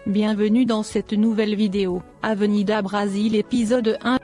Bienvenue dans cette nouvelle vidéo, Avenida Brasil épisode 1.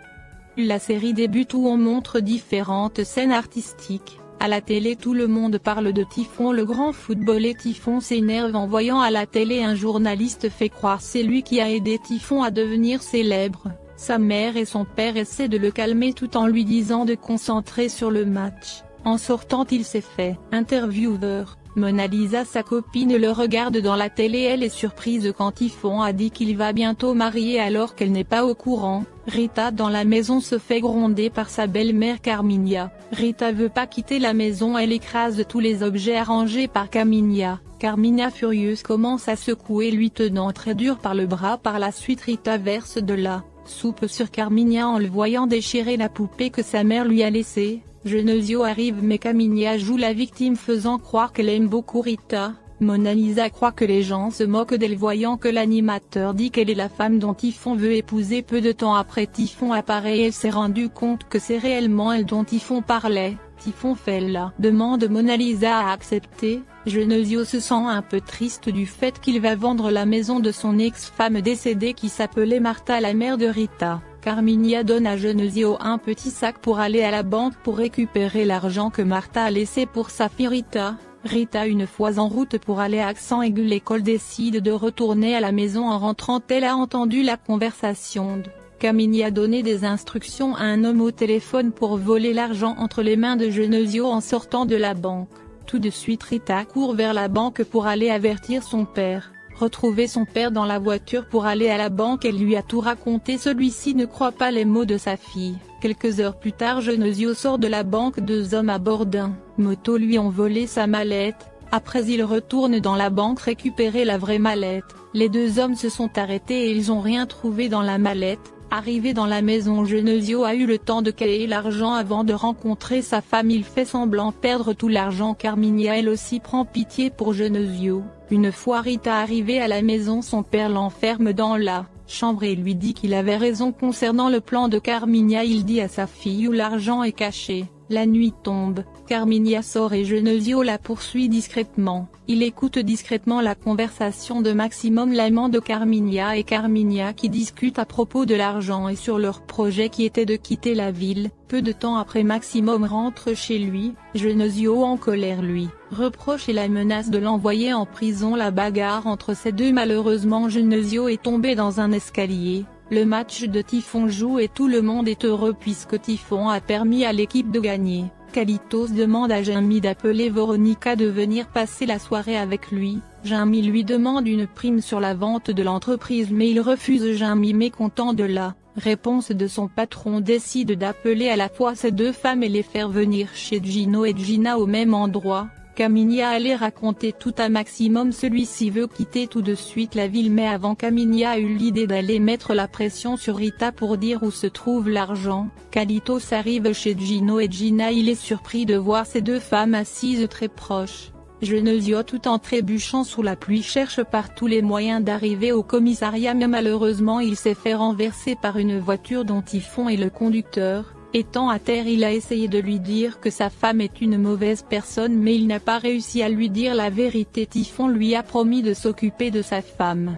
La série débute où on montre différentes scènes artistiques. À la télé tout le monde parle de Typhon le grand footballeur. Typhon s'énerve en voyant à la télé un journaliste fait croire c'est lui qui a aidé Typhon à devenir célèbre. Sa mère et son père essaient de le calmer tout en lui disant de concentrer sur le match. En sortant il s'est fait intervieweur. Mona Lisa sa copine le regarde dans la télé, elle est surprise quand Typhon a dit qu'il va bientôt marier alors qu'elle n'est pas au courant. Rita dans la maison se fait gronder par sa belle-mère Carminha. Rita veut pas quitter la maison, elle écrase tous les objets arrangés par Carminha. Carminha furieuse commence à secouer lui tenant très dur par le bras. Par la suite Rita verse de la soupe sur Carminha en le voyant déchirer la poupée que sa mère lui a laissée. Genesio arrive mais Carminha joue la victime faisant croire qu'elle aime beaucoup Rita. Mona Lisa croit que les gens se moquent d'elle voyant que l'animateur dit qu'elle est la femme dont Typhon veut épouser. Peu de temps après Typhon apparaît et elle s'est rendue compte que c'est réellement elle dont Typhon parlait. Typhon fait la demande, Mona Lisa a accepté. Genesio se sent un peu triste du fait qu'il va vendre la maison de son ex-femme décédée qui s'appelait Martha, la mère de Rita. Carminha donne à Genesio un petit sac pour aller à la banque pour récupérer l'argent que Martha a laissé pour sa fille Rita. Rita, une fois en route pour aller à accent aigu l'école, décide de retourner à la maison. En rentrant elle a entendu la conversation de Carminha donner des instructions à un homme au téléphone pour voler l'argent entre les mains de Genesio en sortant de la banque. Tout de suite Rita court vers la banque pour aller avertir son père. Retrouver son père dans la voiture pour aller à la banque, elle lui a tout raconté. Celui-ci ne croit pas les mots de sa fille. Quelques heures plus tard Genesio sort de la banque, deux hommes à bord d'un moto lui ont volé sa mallette. Après ils retournent dans la banque récupérer la vraie mallette. Les deux hommes se sont arrêtés et ils ont rien trouvé dans la mallette. Arrivé dans la maison, Genesio a eu le temps de caler l'argent avant de rencontrer sa femme. Il fait semblant perdre tout l'argent. Carminha elle aussi prend pitié pour Genesio. Une fois Rita arrivée à la maison, son père l'enferme dans la chambre et lui dit qu'il avait raison concernant le plan de Carminha. Il dit à sa fille où l'argent est caché. La nuit tombe, Carminha sort et Genesio la poursuit discrètement. Il écoute discrètement la conversation de Maximum, l'amant de Carminha, et Carminha qui discutent à propos de l'argent et sur leur projet qui était de quitter la ville. Peu de temps après Maximum rentre chez lui, Genesio en colère lui reproche et la menace de l'envoyer en prison. La bagarre entre ces deux, malheureusement Genesio est tombé dans un escalier. Le match de Typhon joue et tout le monde est heureux puisque Typhon a permis à l'équipe de gagner. Carlitos demande à Jamie d'appeler Veronica de venir passer la soirée avec lui. Jamie lui demande une prime sur la vente de l'entreprise mais il refuse. Jamie, mécontent de la réponse de son patron, décide d'appeler à la fois ces deux femmes et les faire venir chez Gino et Gina au même endroit. Carminha allait raconter tout à Maximum, celui-ci veut quitter tout de suite la ville mais avant Carminha a eu l'idée d'aller mettre la pression sur Rita pour dire où se trouve l'argent. Carlitos arrive chez Gino et Gina, il est surpris de voir ces deux femmes assises très proches. Genesio, tout en trébuchant sous la pluie, cherche par tous les moyens d'arriver au commissariat mais malheureusement il s'est fait renverser par une voiture dont Typhon est le conducteur. Étant à terre, il a essayé de lui dire que sa femme est une mauvaise personne mais il n'a pas réussi à lui dire la vérité. Typhon lui a promis de s'occuper de sa femme.